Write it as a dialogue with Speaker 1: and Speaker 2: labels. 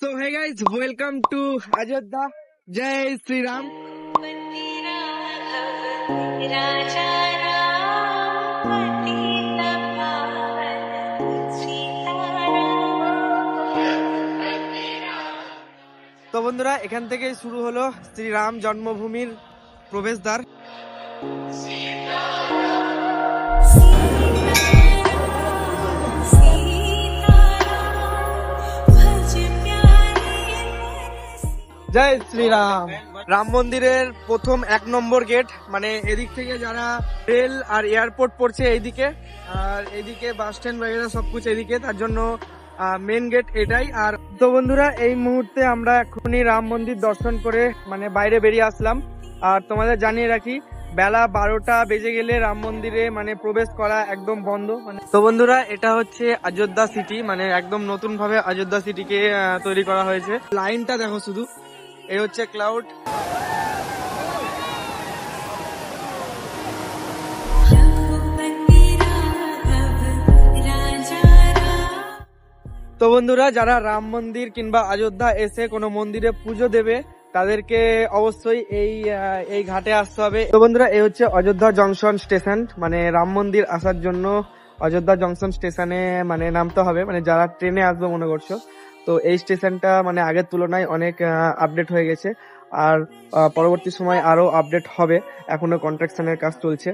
Speaker 1: So hey guys, welcome to Ajodhya. Jai Sri Ram. তো বন্ধুরা এখান থেকে শুরু হলো শ্রীরাম জন্মভূমির প্রবেশদ্বার। জয় শ্রীরাম। রাম মন্দিরের প্রথম 1 নম্বর গেট, মানে এদিক থেকে যারা রেল আর এয়ারপোর্ট পড়ছে এইদিকে, আর এইদিকে বাস স্ট্যান্ড বগেরা সবকিছু এইদিকে, তার জন্য মেন গেট এটাই। আর তো বন্ধুরা এই মুহূর্তে আমরা এখনই রাম মন্দির দর্শন করে মানে বাইরে বেরিয়ে আসলাম। আর তোমাদের জানিয়ে রাখি, বেলা 12টা বেজে গেলে রাম মন্দিরে মানে প্রবেশ করা একদম বন্ধ। মানে তো বন্ধুরা এটা হচ্ছে অযোধ্যা সিটি, মানে একদম নতুন ভাবে অযোধ্যা সিটিকে তৈরি করা হয়েছে। লাইনটা দেখো শুধু, এই হচ্ছে ক্লাউড। তো বন্ধুরা যারা রাম মন্দির কিংবা অযোধ্যা এসে কোনো মন্দিরে পুজো দেবে তাদেরকে অবশ্যই এই ঘাটে আসতে হবে। তো বন্ধুরা এই হচ্ছে অযোধ্যা জংশন স্টেশন, মানে রাম মন্দির আসার জন্য অযোধ্যা জংশন স্টেশনে মানে নামতে হবে, মানে যারা ট্রেনে আসবে মনে করছো। তো এই স্টেশনটা মানে আগের তুলনায় অনেক আপডেট হয়ে গেছে, আর পরবর্তী সময় আরো আপডেট হবে, এখনো কনস্ট্রাকশনের কাজ চলছে।